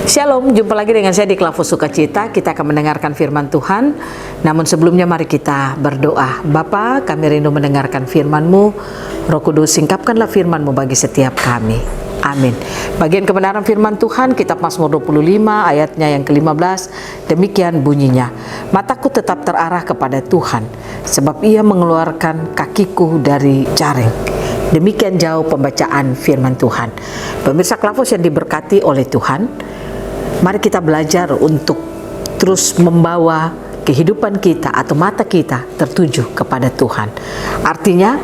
Shalom, jumpa lagi dengan saya di Klavos Sukacita. Kita akan mendengarkan firman Tuhan. Namun sebelumnya mari kita berdoa. Bapa, kami rindu mendengarkan firman-Mu. Roh Kudus, singkapkanlah firman-Mu bagi setiap kami. Amin. Bagian kebenaran firman Tuhan, kitab Mazmur 25 ayatnya yang ke-15. Demikian bunyinya. Mataku tetap terarah kepada Tuhan, sebab Ia mengeluarkan kakiku dari jaring. Demikian jauh pembacaan firman Tuhan. Pemirsa Klavos yang diberkati oleh Tuhan, mari kita belajar untuk terus membawa kehidupan kita atau mata kita tertuju kepada Tuhan. Artinya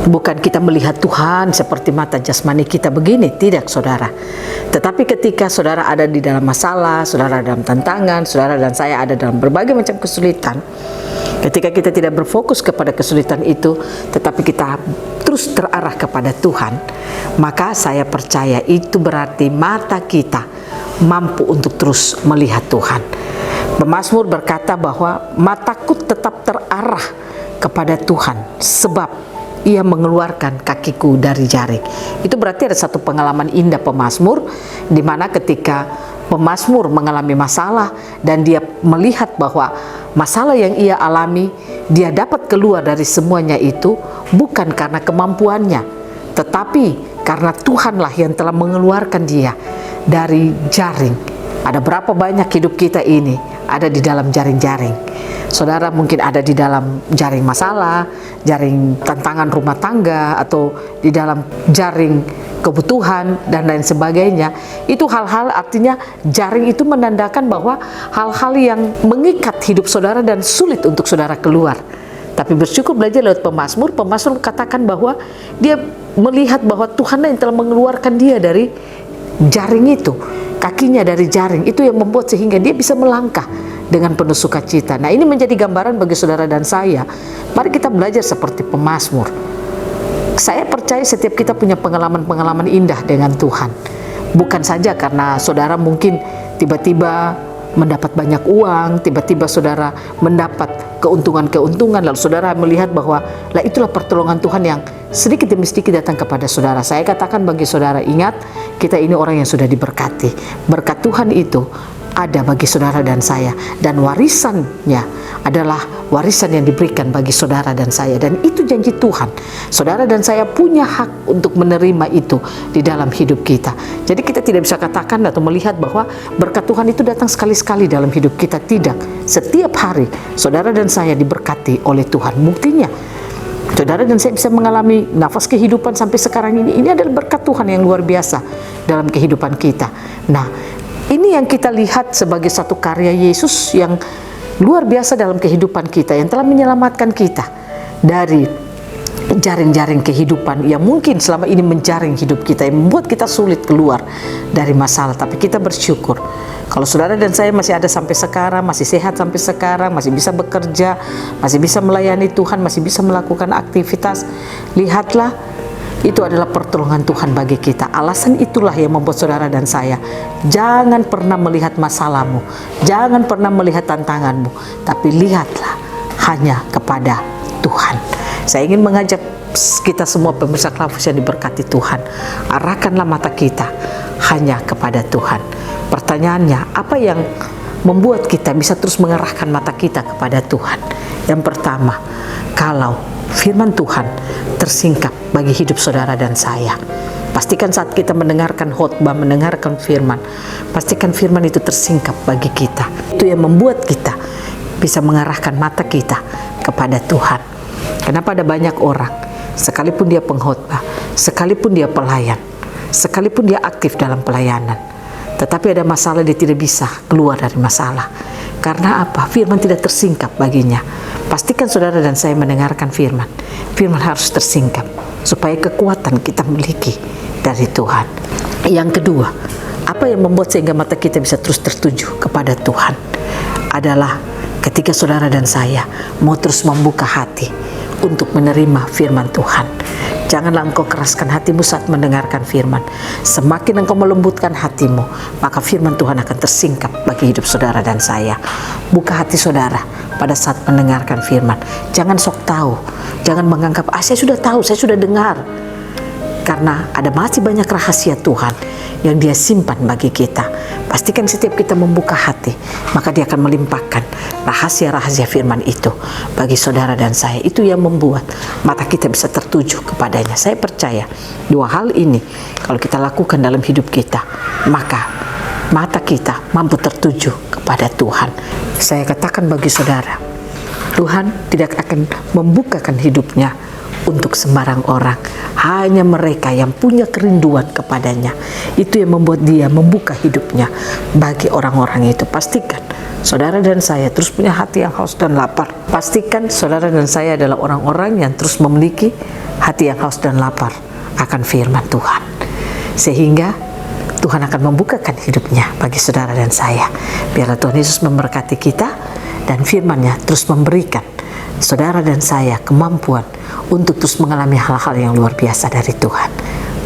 bukan kita melihat Tuhan seperti mata jasmani kita begini, tidak saudara. Tetapi ketika saudara ada di dalam masalah, saudara dalam tantangan, saudara dan saya ada dalam berbagai macam kesulitan, ketika kita tidak berfokus kepada kesulitan itu, tetapi kita terus terarah kepada Tuhan, maka saya percaya itu berarti mata kita mampu untuk terus melihat Tuhan. Pemazmur berkata bahwa mataku tetap terarah kepada Tuhan, sebab Ia mengeluarkan kakiku dari jaring. Itu berarti ada satu pengalaman indah pemazmur, di mana ketika pemazmur mengalami masalah dan dia melihat bahwa masalah yang ia alami, dia dapat keluar dari semuanya itu bukan karena kemampuannya, tetapi karena Tuhanlah yang telah mengeluarkan dia dari jaring. Ada berapa banyak hidup kita ini ada di dalam jaring-jaring. Saudara mungkin ada di dalam jaring masalah, jaring tantangan rumah tangga, atau di dalam jaring kebutuhan dan lain sebagainya. Itu hal-hal, artinya jaring itu menandakan bahwa hal-hal yang mengikat hidup saudara dan sulit untuk saudara keluar. Tapi bersyukur belajar lewat pemazmur katakan bahwa dia melihat bahwa Tuhan yang telah mengeluarkan dia dari jaring itu, kakinya dari jaring itu, yang membuat sehingga dia bisa melangkah dengan penuh sukacita. Nah, ini menjadi gambaran bagi saudara dan saya. Mari kita belajar seperti pemazmur. Saya percaya setiap kita punya pengalaman-pengalaman indah dengan Tuhan. Bukan saja karena saudara mungkin tiba-tiba mendapat banyak uang, tiba-tiba saudara mendapat keuntungan-keuntungan, lalu saudara melihat bahwa lah itulah pertolongan Tuhan yang sedikit demi sedikit datang kepada saudara. Saya katakan bagi saudara, ingat, kita ini orang yang sudah diberkati. Berkat Tuhan itu ada bagi saudara dan saya, dan warisannya adalah warisan yang diberikan bagi saudara dan saya, dan itu janji Tuhan. Saudara dan saya punya hak untuk menerima itu di dalam hidup kita. Jadi kita tidak bisa katakan atau melihat bahwa berkat Tuhan itu datang sekali-sekali dalam hidup kita. Tidak, setiap hari saudara dan saya diberkati oleh Tuhan. Buktinya saudara dan saya bisa mengalami nafas kehidupan sampai sekarang ini adalah berkat Tuhan yang luar biasa dalam kehidupan kita. Nah, ini yang kita lihat sebagai satu karya Yesus yang luar biasa dalam kehidupan kita, yang telah menyelamatkan kita dari jaring-jaring kehidupan yang mungkin selama ini menjaring hidup kita, yang membuat kita sulit keluar dari masalah. Tapi kita bersyukur kalau saudara dan saya masih ada sampai sekarang, masih sehat sampai sekarang, masih bisa bekerja, masih bisa melayani Tuhan, masih bisa melakukan aktivitas. Lihatlah, itu adalah pertolongan Tuhan bagi kita. Alasan itulah yang membuat saudara dan saya jangan pernah melihat masalahmu, jangan pernah melihat tantanganmu, tapi lihatlah hanya kepada Tuhan. Saya ingin mengajak kita semua pemirsa Klavos yang diberkati Tuhan, arahkanlah mata kita hanya kepada Tuhan. Pertanyaannya, apa yang membuat kita bisa terus mengarahkan mata kita kepada Tuhan? Yang pertama, kalau firman Tuhan tersingkap bagi hidup saudara dan saya, pastikan saat kita mendengarkan khotbah, mendengarkan firman, pastikan firman itu tersingkap bagi kita. Itu yang membuat kita bisa mengarahkan mata kita kepada Tuhan. Kenapa ada banyak orang, sekalipun dia pengkhotbah, sekalipun dia pelayan, sekalipun dia aktif dalam pelayanan, tetapi ada masalah, dia tidak bisa keluar dari masalah. Karena apa? Firman tidak tersingkap baginya. Pastikan saudara dan saya mendengarkan firman. Firman harus tersingkap supaya kekuatan kita miliki dari Tuhan. Yang kedua, apa yang membuat sehingga mata kita bisa terus tertuju kepada Tuhan adalah ketika saudara dan saya mau terus membuka hati untuk menerima firman Tuhan. Janganlah engkau keraskan hatimu saat mendengarkan firman. Semakin engkau melembutkan hatimu, maka firman Tuhan akan tersingkap bagi hidup saudara dan saya. Buka hati saudara pada saat mendengarkan firman. Jangan sok tahu, jangan menganggap, saya sudah tahu, saya sudah dengar. karena ada masih banyak rahasia Tuhan yang Dia simpan bagi kita. Pastikan setiap kita membuka hati, maka Dia akan melimpahkan rahasia-rahasia firman itu bagi saudara dan saya. Itu yang membuat mata kita bisa tertuju kepadanya. Saya percaya dua hal ini kalau kita lakukan dalam hidup kita, maka mata kita mampu tertuju kepada Tuhan. Saya katakan bagi saudara, Tuhan tidak akan membukakan hidupnya untuk sembarang orang, hanya mereka yang punya kerinduan kepadanya. Itu yang membuat Dia membuka hidupnya bagi orang-orang itu. Pastikan saudara dan saya terus punya hati yang haus dan lapar. Pastikan saudara dan saya adalah orang-orang yang terus memiliki hati yang haus dan lapar akan firman Tuhan, sehingga Tuhan akan membukakan hidupnya bagi saudara dan saya. Biarlah Tuhan Yesus memberkati kita dan firman-Nya terus memberikan saudara dan saya kemampuan untuk terus mengalami hal-hal yang luar biasa dari Tuhan.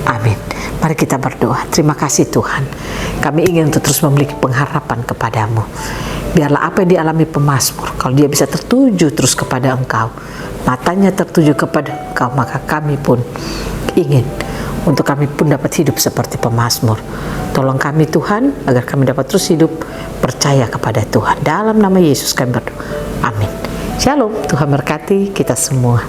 Amin. Mari kita berdoa. Terima kasih Tuhan, kami ingin untuk terus memiliki pengharapan kepadamu. Biarlah apa yang dialami pemazmur, kalau dia bisa tertuju terus kepada Engkau, matanya tertuju kepada Engkau, maka kami pun ingin untuk kami pun dapat hidup seperti pemazmur. Tolong kami Tuhan, agar kami dapat terus hidup percaya kepada Tuhan. Dalam nama Yesus kami berdoa. Amin. Shalom, Tuhan berkati kita semua.